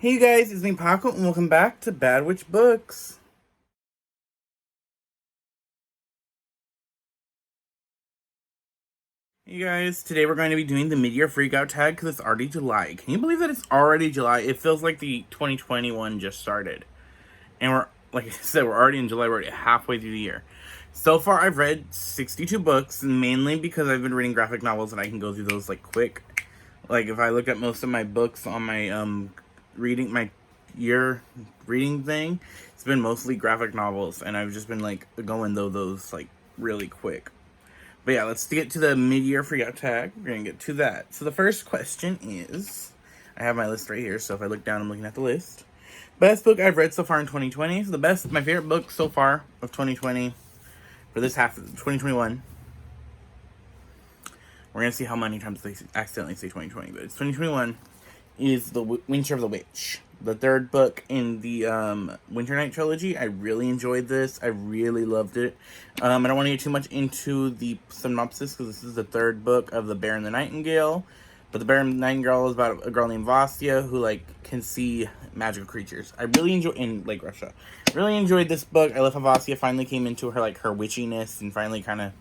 Hey you guys, it's me Paco, and welcome back to Bad Witch Books. Hey guys, today we're going to be doing the mid-year freakout tag because it's already July. Can you believe that it's already July? It feels like the 2021 just started. And we're, like I said, we're already in July, we're already halfway through the year. So far, I've read 62 books, mainly because I've been reading graphic novels and I can go through those, like, quick. Like, if I look at most of my books on my, my year reading thing, it's been mostly graphic novels, and I've just been, like, going through those, like, really quick. But yeah, let's get to the mid-year freakout tag. We're gonna get to that. So the first question is, I have my list right here, so if I look down, I'm looking at the list. Best book I've read so far in 2020. So my favorite book so far of 2020, for this half of 2021. We're gonna see how many times they accidentally say 2020, but it's 2021. Is the Winter of the Witch, the third book in the Winter Night trilogy. I really enjoyed this. I really loved it. I don't want to get too much into the synopsis because this is the third book of The Bear and the Nightingale. But The Bear and the Nightingale is about a girl named Vasya who can see magical creatures. I really enjoy in Lake Russia. Really enjoyed this book. I love how Vasya finally came into her her witchiness and finally kind of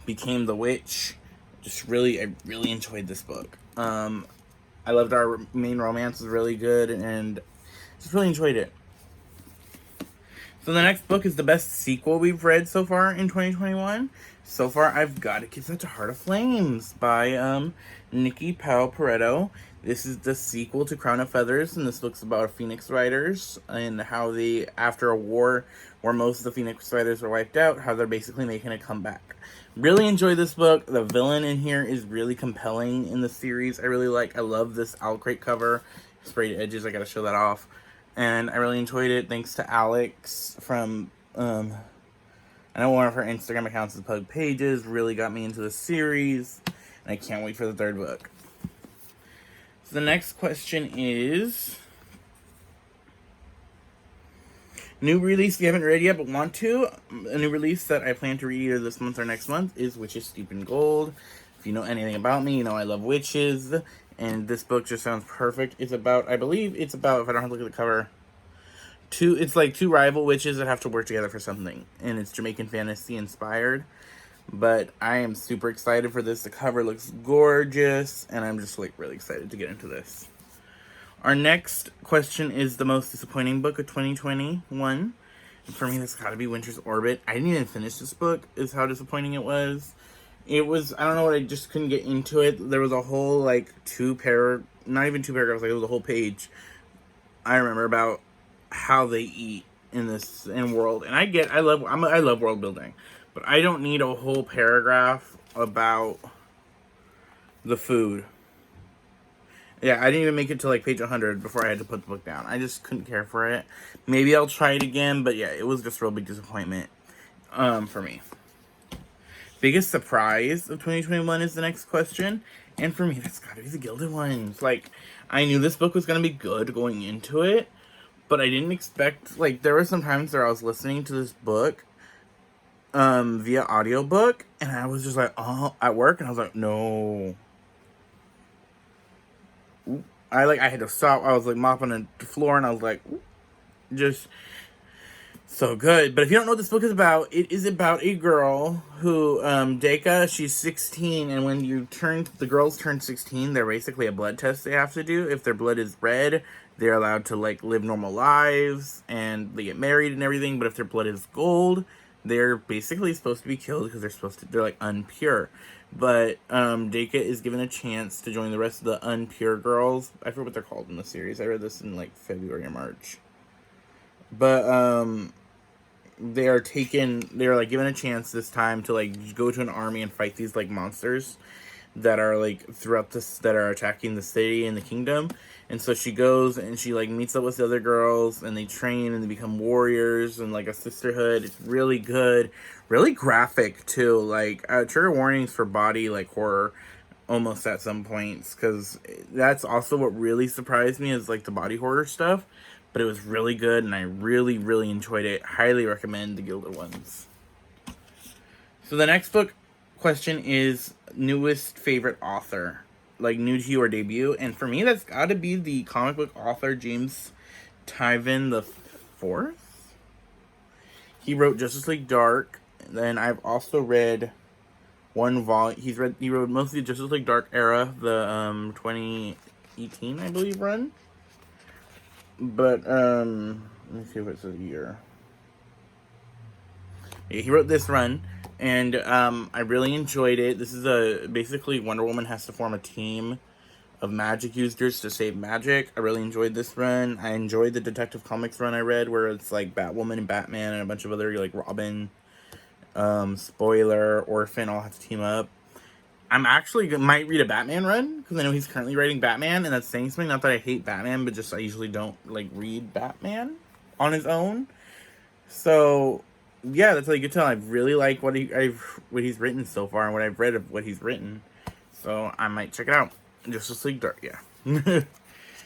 became the witch. I really enjoyed this book. I loved our main romance, was really good, and just really enjoyed it. So the next book is the best sequel we've read so far in 2021. So far, I've got to give that to Heart of Flames by Nikki Powell Pareto. This is the sequel to Crown of Feathers, and this book's about Phoenix Riders and how they, after a war where most of the Phoenix Riders were wiped out, how they're basically making a comeback. Really enjoy this book. The villain in here is really compelling in the series. I love this owl crate cover. Sprayed edges, I gotta show that off. And I really enjoyed it thanks to Alex from, I know one of her Instagram accounts is Pug Pages, really got me into the series. And I can't wait for the third book. So the next question is, new release you haven't read yet but want to. A new release that I plan to read either this month or next month is Witches Steeped in Gold. If you know anything about me, you know I love witches. And this book just sounds perfect. If I don't have to look at the cover, it's like two rival witches that have to work together for something. And it's Jamaican fantasy inspired. But I am super excited for this. The cover looks gorgeous. And I'm just really excited to get into this. Our next question is the most disappointing book of 2021. And for me, that's got to be Winter's Orbit. I didn't even finish this book, is how disappointing it was. It was, I don't know what, I just couldn't get into it. There was a whole, not even two paragraphs, it was a whole page, I remember, about how they eat in world. And I love world building. But I don't need a whole paragraph about the food. Yeah, I didn't even make it to page 100 before I had to put the book down. I just couldn't care for it. Maybe I'll try it again, but yeah, it was just a real big disappointment for me. Biggest surprise of 2021 is the next question. And for me, that's gotta be The Gilded Ones. I knew this book was gonna be good going into it, but I didn't expect, there were some times where I was listening to this book via audiobook, and I was just at work, and I was like, no. I had to stop. I was mopping the floor, and I was just so good. But if you don't know what this book is about, it is about a girl who, Deka, she's 16, and when the girls turn 16, they're basically a blood test they have to do. If their blood is red, they're allowed to live normal lives, and they get married and everything. But if their blood is gold, they're basically supposed to be killed because they're unpure. But Deka is given a chance to join the rest of the unpure girls. I forget what they're called in the series. I read this in February or March. But they're given a chance this time to go to an army and fight these monsters that are that are attacking the city and the kingdom. And so she goes and she meets up with the other girls, and they train and they become warriors and a sisterhood. It's really good, really graphic too. Trigger warnings for body horror almost at some points, because that's also what really surprised me is the body horror stuff. But it was really good, and I really, really enjoyed it. Highly recommend The Gilded Ones. So the next book question is newest favorite author. like new to you or debut, and for me that's got to be the comic book author James Tynion the Fourth. He wrote Justice League Dark. Then I've also read one volume. He wrote mostly Justice League Dark era, the 2018 I believe run. But let me see if it says a year. Yeah, he wrote this run, and I really enjoyed it. This is basically Wonder Woman has to form a team of magic users to save magic. I really enjoyed this run. I enjoyed the Detective Comics run I read, where it's like Batwoman and Batman and a bunch of other, like Robin, Spoiler, Orphan all have to team up. I'm actually might read a Batman run, because I know he's currently writing Batman, and that's saying something. Not that I hate Batman, but just I usually don't like read Batman on his own. So yeah, that's how you can tell. I really like what he's written so far, and what I've read of what he's written. So I might check it out. Justice League Dark, yeah.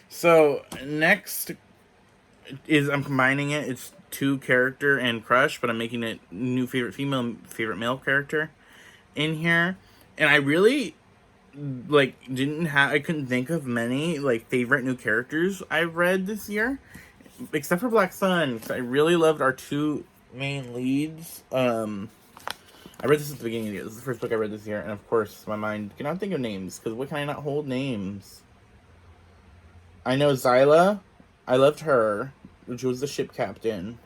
So next is I'm combining it. It's 2 character and crush, but I'm making it new favorite female, favorite male character in here. And I really like I couldn't think of many like favorite new characters I've read this year, except for Black Sun. I really loved our 2 main leads. I read this at the beginning of the year. This is the first book I read this year, and of course, my mind cannot think of names, because what can I not hold names? I know Zyla. I loved her, which was the ship captain.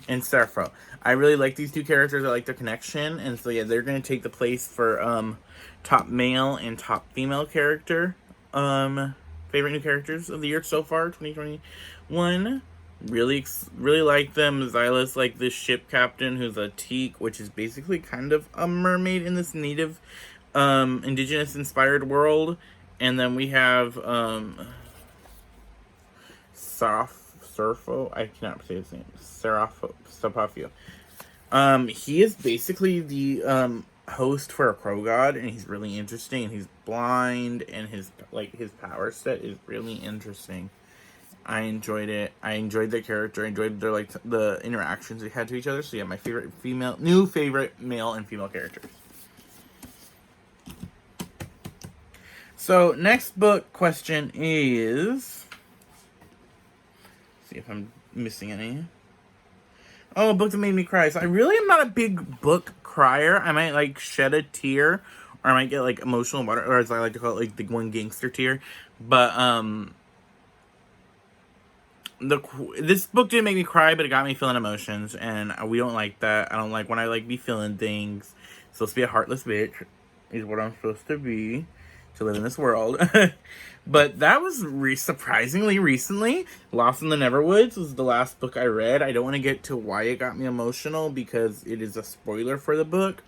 And Seraphro. I really like these 2 characters. I like their connection, and so yeah, they're going to take the place for top male and top female character. Favorite new characters of the year so far, 2021. Really like them. Zyla's like this ship captain who's a teak, which is basically kind of a mermaid in this native, indigenous inspired world. And then we have, Serapho, I cannot say his name. Serapho. He is basically the, host for a crow god, and he's really interesting. He's blind, and his power set is really interesting. I enjoyed it. I enjoyed their character. I enjoyed their the interactions they had to each other. So yeah, my new favorite male and female characters. So next book question is, see if I'm missing any. Oh, a book that made me cry. So I really am not a big book crier. I might like shed a tear, or I might get like emotional water, or as I like to call it, like the one gangster tear. But this book didn't make me cry, but it got me feeling emotions, and we don't like that. I don't like when I like be feeling things. It's supposed to be a heartless bitch, is what I'm supposed to be, to live in this world. But that was surprisingly recently. Lost in the Neverwoods was the last book I read. I don't want to get to why it got me emotional, because it is a spoiler for the book.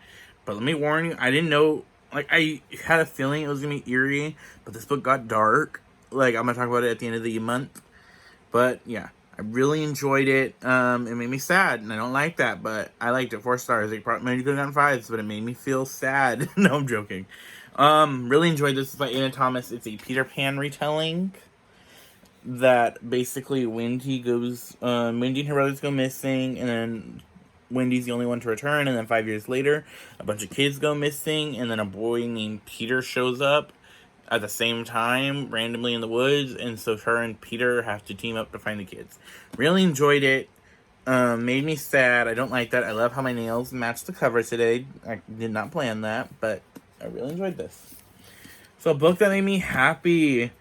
But let me warn you, I didn't know, like, I had a feeling it was going to be eerie, but this book got dark. Like, I'm going to talk about it at the end of the month. But yeah, I really enjoyed it. It made me sad, and I don't like that, but I liked it. 4 stars. It maybe could have gotten 5s, but it made me feel sad. No, I'm joking. Really enjoyed this. It's by Anna Thomas. It's a Peter Pan retelling that basically Wendy and her brothers go missing, and then Wendy's the only one to return, and then 5 years later, a bunch of kids go missing, and then a boy named Peter shows up at the same time, randomly in the woods, and so her and Peter have to team up to find the kids. Really enjoyed it. Made me sad. I don't like that. I love how my nails match the cover today. I did not plan that, but I really enjoyed this. So a book that made me happy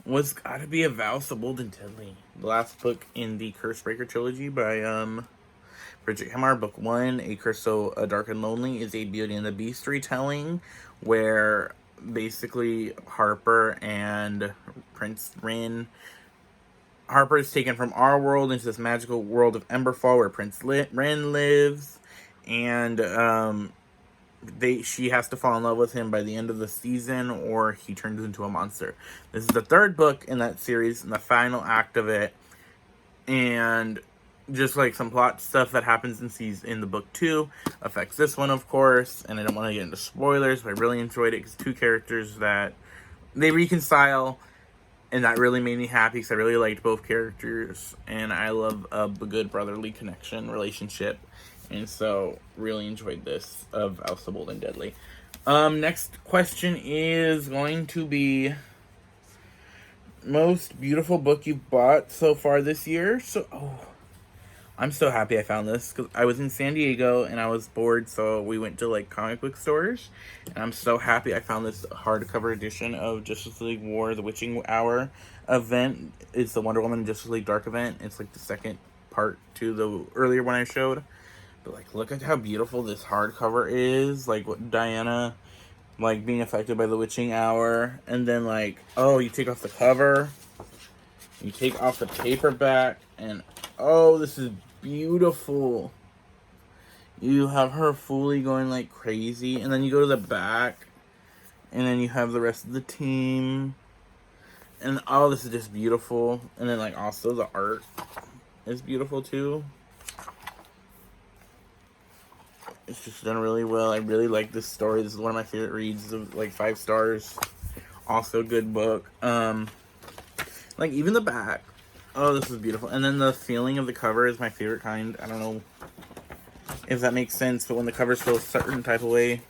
was gotta be A Vow So Bold and Deadly. The last book in the Cursebreaker trilogy by Bridget Hemar. Book 1, A Curse So Dark and Lonely, is a Beauty and the Beast retelling where basically Harper and Prince Rin. Harper is taken from our world into this magical world of Emberfall where Prince Rin lives, and she has to fall in love with him by the end of the season, or he turns into a monster. This is the 3rd book in that series, and the final act of it, and just like some plot stuff that happens in the book 2 affects this one, of course, and I don't want to get into spoilers, but I really enjoyed it because 2 characters that they reconcile, and that really made me happy because I really liked both characters, and I love a good brotherly connection relationship, and so really enjoyed this of A Vow So Bold and Deadly. Next question is going to be most beautiful book you've bought so far this year. I'm so happy I found this because I was in San Diego and I was bored, so we went to like comic book stores, and I'm so happy I found this hardcover edition of Justice League War: The Witching Hour event. It's the Wonder Woman Justice League Dark event. It's like the second part to the earlier one I showed. But like, look at how beautiful this hardcover is. Like what Diana, like being affected by the Witching Hour, and then like, oh, you take off the cover, you take off the paperback, and oh, this is beautiful. You have her fully going like crazy, and then you go to the back, and then you have the rest of the team, and oh, this is just beautiful. And then like also the art is beautiful too. It's just done really well. I really like this story. This is one of my favorite reads, of like 5 stars. Also good book. Like even the back. Oh, this is beautiful. And then the feeling of the cover is my favorite kind. I don't know if that makes sense, but when the covers feel a certain type of way.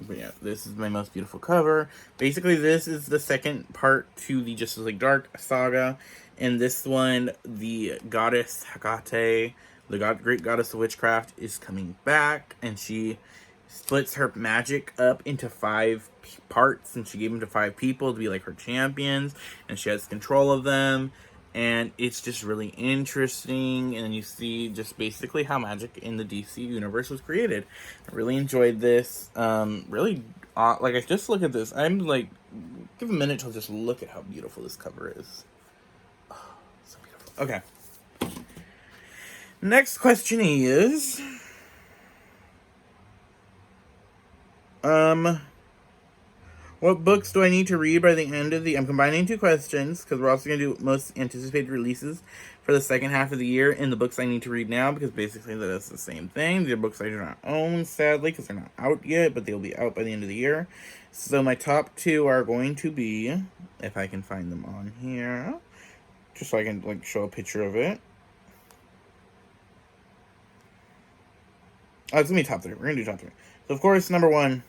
But yeah, this is my most beautiful cover. Basically, this is the second part to the Justice League Dark saga. In this one, the goddess Hecate, the great goddess of witchcraft, is coming back, and she splits her magic up into 5 parts, and she gave them to 5 people to be like her champions, and she has control of them. And it's just really interesting, and you see just basically how magic in the DC universe was created. I really enjoyed this. Really, like, I just look at this. I'm like, give a minute to just look at how beautiful this cover is. Oh, so beautiful. Okay. Next question is, what books do I need to read by the end of the... I'm combining 2 questions because we're also going to do most anticipated releases for the second half of the year in the books I need to read now, because basically that is the same thing. These are books I do not own, sadly, because they're not out yet, but they'll be out by the end of the year. So my top 2 are going to be, if I can find them on here, just so I can like show a picture of it. Oh, it's going to be top 3. We're going to do top 3. So, of course, number 1...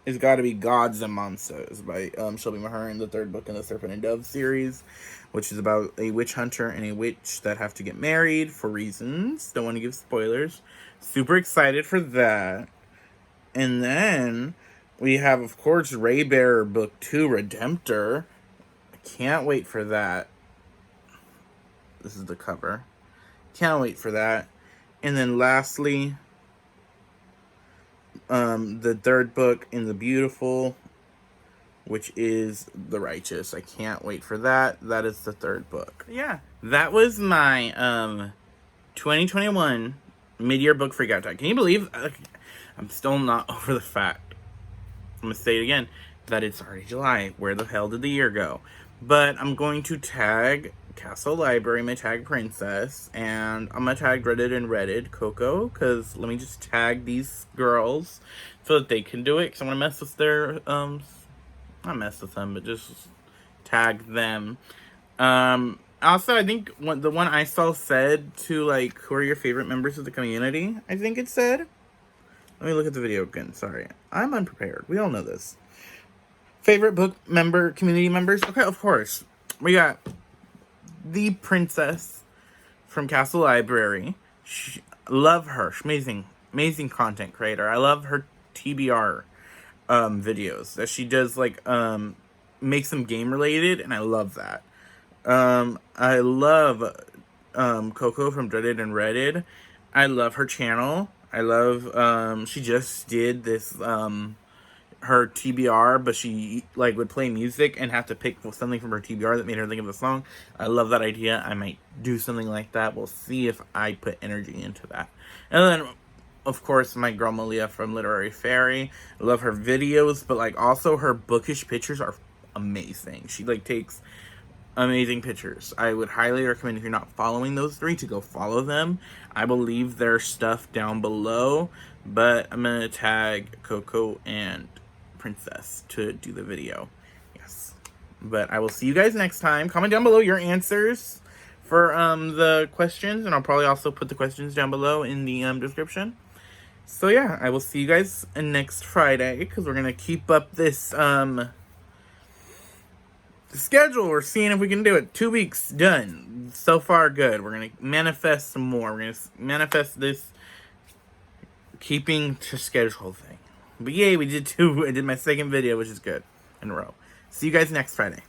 it's got to be Gods and Monsters by Shelby Mahurin, the 3rd book in the Serpent and Dove series, which is about a witch hunter and a witch that have to get married for reasons. Don't want to give spoilers. Super excited for that. And then we have, of course, Raybearer Book 2, Redemptor. I can't wait for that. This is the cover. Can't wait for that. And then lastly, the 3rd book in the Beautiful, which is The Righteous. I can't wait for that. That is the 3rd book. Yeah, that was my 2021 mid-year book freakout time. Can you believe I'm still not over the fact, I'm gonna say it again, that it's already July. Where the hell did the year go? But I'm going to tag Castle Library, I'm gonna tag Princess, and I'm gonna tag Dreaded and Redded Coco, because let me just tag these girls so that they can do it, because I want to mess with their, not mess with them, but just tag them. Also, I think the one I saw said to, like, who are your favorite members of the community, I think it said. Let me look at the video again, sorry. I'm unprepared, we all know this. Favorite book member, community members? Okay, of course. We got the Princess from Castle Library. Love her. She's amazing content creator. I love her TBR videos that she does, like, makes them game related, and I love that. I love Coco from Dreaded and Redded. I love her channel. I love she just did this her TBR, but she like would play music and have to pick something from her TBR that made her think of the song. I love that idea. I might do something like that. We'll see if I put energy into that. And then, of course, my girl Malia from Literary Fairy. I love her videos, but like also her bookish pictures are amazing. She like takes amazing pictures. I would highly recommend, if you're not following those 3, to go follow them. I will leave their stuff down below, but I'm gonna tag Coco and Princess to do the video. Yes. But I will see you guys next time. Comment down below your answers for the questions, and I'll probably also put the questions down below in the description. So yeah, I will see you guys next Friday, because we're gonna keep up this schedule. We're seeing if we can do it. 2 weeks done. So far good. We're gonna manifest some more. We're gonna manifest this keeping to schedule thing. But yay, we did 2. I did my second video, which is good, in a row. See you guys next Friday.